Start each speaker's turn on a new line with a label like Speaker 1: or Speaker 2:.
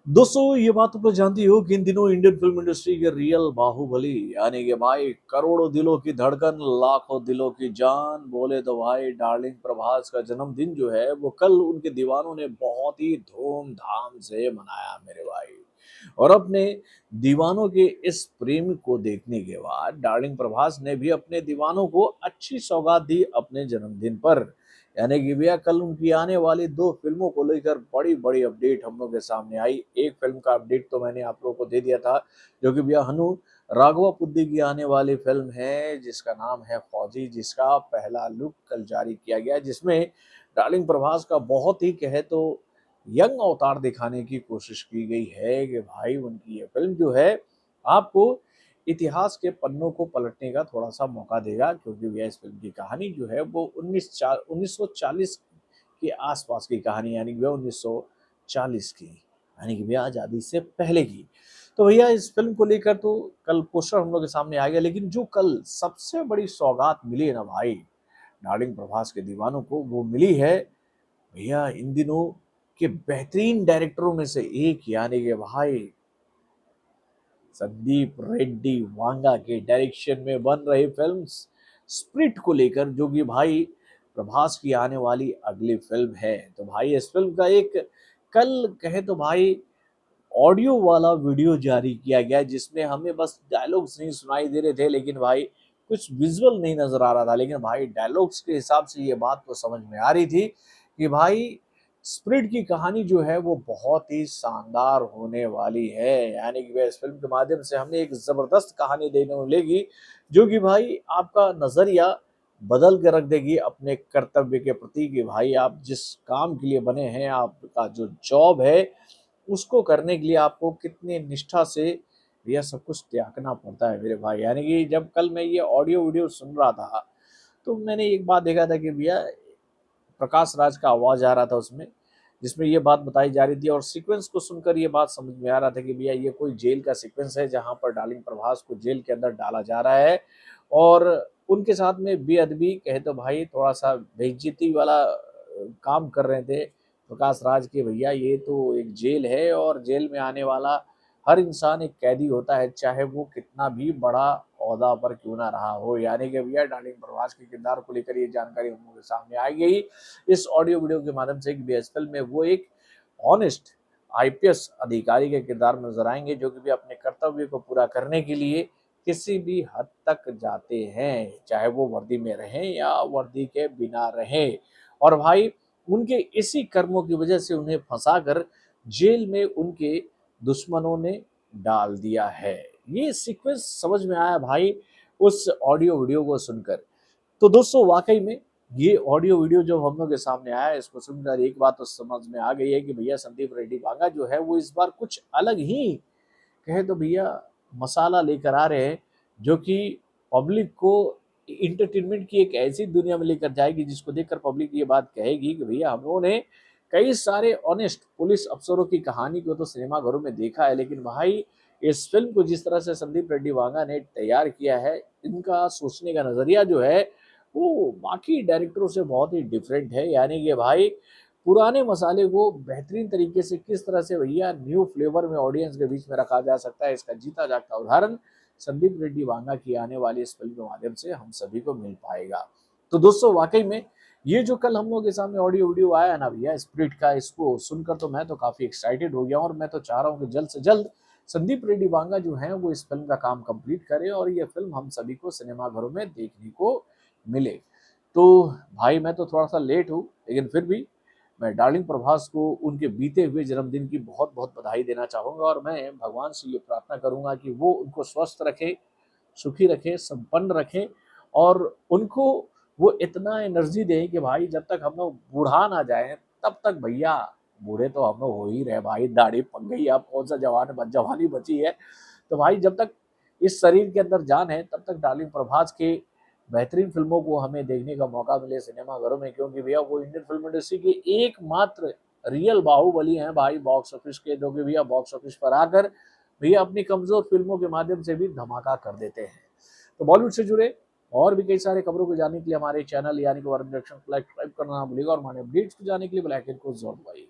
Speaker 1: दोस्तों ये बात तो जानती हो कि इन दिनों इंडियन फिल्म इंडस्ट्री के रियल बाहुबली यानी कि भाई करोड़ों दिलों की धड़कन लाखों दिलों की जान बोले तो भाई डार्लिंग प्रभास का जन्मदिन जो है वो कल उनके दीवानों ने बहुत ही धूमधाम से मनाया मेरे भाई। और अपने दीवानों के इस प्रेम को देखने के बाद डार्लिंग प्रभास ने भी अपने दीवानों को अच्छी सौगात दी अपने जन्मदिन पर। यानी कि भैया कल उनकी आने वाली दो फिल्मों को लेकर बड़ी बड़ी अपडेट हम लोग के सामने आई। एक फिल्म का अपडेट तो मैंने आप लोगों को दे दिया था, जो कि भैया हनु राघवापुद्दी की आने वाली फिल्म है जिसका नाम है फौजी, जिसका पहला लुक कल जारी किया गया, जिसमें डार्लिंग प्रभास का बहुत ही कहे तो यंग अवतार दिखाने की कोशिश की गई है कि भाई उनकी ये फिल्म जो है आपको इतिहास के पन्नों को पलटने का थोड़ा-सा मौका देगा, क्योंकि भैया इस फ़िल्म की कहानी जो है वो 1940 के आस-पास की कहानी, यानी कि भैया 1940 की, यानी कि भैया आज़ादी से पहले की। तो भैया इस फ़िल्म को लेकर तो कल पोस्टर हम लोग के सामने आ गया, लेकिन जो कल सबसे बड़ी सौगात मिली है ना भाई, डार्लिंग प्रभास के दीवानों को, वो मिली है भैया इन दिनों के बेहतरीन डायरेक्टरों में से एक, यानी कि भाई संदीप रेड्डी वांगा के डायरेक्शन में बन रही फिल्म स्प्रिट को लेकर, जो कि भाई प्रभास की आने वाली अगली फिल्म है। तो भाई इस फिल्म का एक कल कहे तो भाई ऑडियो वाला वीडियो जारी किया गया, जिसमें हमें बस डायलॉग्स नहीं सुनाई दे रहे थे, लेकिन भाई कुछ विजुअल नहीं नजर आ रहा था, लेकिन भाई डायलॉग्स के हिसाब से ये बात तो समझ में आ रही थी कि भाई स्प्रिट की कहानी जो है वो बहुत ही शानदार होने वाली है। यानी कि इस फिल्म के माध्यम से हमें एक जबरदस्त कहानी देखने को मिलेगी, जो कि भाई आपका नजरिया बदल के रख देगी अपने कर्तव्य के प्रति कि भाई आप जिस काम के लिए बने हैं, आपका जो जॉब है उसको करने के लिए आपको कितनी निष्ठा से यह सब कुछ त्यागना पड़ता है मेरे भाई। यानी कि जब कल मैं ये ऑडियो वीडियो सुन रहा था, तो मैंने एक बात देखा था कि भैया प्रकाश राज का आवाज आ रहा था उसमें, जिसमें ये बात बताई जा रही थी, और सीक्वेंस को सुनकर ये बात समझ में आ रहा था कि भैया ये कोई जेल का सीक्वेंस है, जहां पर डार्लिंग प्रभास को जेल के अंदर डाला जा रहा है। और उनके साथ में बेअदबी कहे तो भाई थोड़ा सा बेइज्जती वाला काम कर रहे थे प्रकाश राज के। भैया ये तो एक जेल है, और जेल में आने वाला हर इंसान एक कैदी होता है, चाहे वो कितना भी बड़ा ओहदा पर क्यों ना रहा हो। यानी कि भैया डार्लिंग प्रभास के किरदार को लेकर ये जानकारी हम लोगों के सामने आई गई इस ऑडियो वीडियो के माध्यम से कि बीएसएल में वो एक ऑनेस्ट आईपीएस अधिकारी के किरदार में नजर आएंगे, जो कि भी अपने कर्तव्य को पूरा करने के लिए किसी भी हद तक जाते हैं, चाहे वो वर्दी में रहें या वर्दी के बिना रहें। और भाई उनके इसी कर्मों की वजह से उन्हें फंसाकर जेल में उनके दुश्मनों ने डाल दिया है। ये सीक्वेंस समझ में आया भाई उस ऑडियो वीडियो को सुनकर। तो दोस्तों वाकई में ये ऑडियो वीडियो जो हम लोग के सामने आया है, इसको सुनकर एक बात तो समझ में आ गई है कि भैया संदीप रेड्डी वांगा जो है वो इस बार कुछ अलग ही कहे तो भैया मसाला लेकर आ रहे हैं, जो कि पब्लिक को इंटरटेनमेंट की एक ऐसी दुनिया में लेकर जाएगी जिसको देखकर पब्लिक ये बात कहेगी कि भैया हम लोगों ने कई सारे ऑनेस्ट पुलिस अफसरों की कहानी को तो सिनेमा घरों में देखा है, लेकिन भाई इस फिल्म को जिस तरह से संदीप रेड्डी वांगा ने तैयार किया है, इनका सोचने का नजरिया जो है वो बाकी डायरेक्टरों से बहुत ही डिफरेंट है। यानी कि भाई पुराने मसाले को बेहतरीन तरीके से किस तरह से भैया न्यू फ्लेवर में ऑडियंस के बीच में रखा जा सकता है, इसका जीता जागता उदाहरण संदीप रेड्डी वांगा की आने वाली इस फिल्म के माध्यम से हम सभी को मिल पाएगा। तो दोस्तों वाकई में ये जो कल हम लोग के सामने ऑडियो वीडियो आया ना भैया स्प्रिट का, इसको सुनकर तो मैं तो काफी एक्साइटेड हो गया हूँ, और मैं तो चाह रहा हूँ कि जल्द से जल्द संदीप रेड्डी वांगा जो है वो इस फिल्म का काम कंप्लीट करे और ये फिल्म हम सभी को सिनेमा घरों में देखने को मिले। तो भाई मैं तो थोड़ा सा लेट हूँ, लेकिन फिर भी मैं डार्लिंग प्रभास को उनके बीते हुए जन्मदिन की बहुत बहुत बधाई देना चाहूँगा, और मैं भगवान से ये प्रार्थना करूँगा कि वो उनको स्वस्थ रखे, सुखी रखे, संपन्न रखे, और उनको वो इतना एनर्जी दें कि भाई जब तक हम लोग बूढ़ा ना जाए तब तक भैया बूढ़े तो हम लोग हो ही रहे भाई, दाढ़ी पक गई, अब कौन सा जवानी बची है। तो भाई जब तक इस शरीर के अंदर जान है तब तक डार्लिंग प्रभास के बेहतरीन फिल्मों को हमें देखने का मौका मिले सिनेमा घरों में, क्योंकि भैया वो इंडियन फिल्म इंडस्ट्री के एकमात्र रियल बाहुबली हैं भाई बॉक्स ऑफिस के, जो कि भैया बॉक्स ऑफिस पर आकर भैया अपनी कमजोर फिल्मों के माध्यम से भी धमाका कर देते हैं। तो बॉलीवुड से जुड़े और भी कई सारे खबरों को जानने के लिए हमारे चैनल यानी कि वर्ल्ड डायरेक्शन को लाइक करना ना भूलिएगा, और हमारे अपडेट्स को जानने के लिए बेल आइकन को जरूर दबाइए।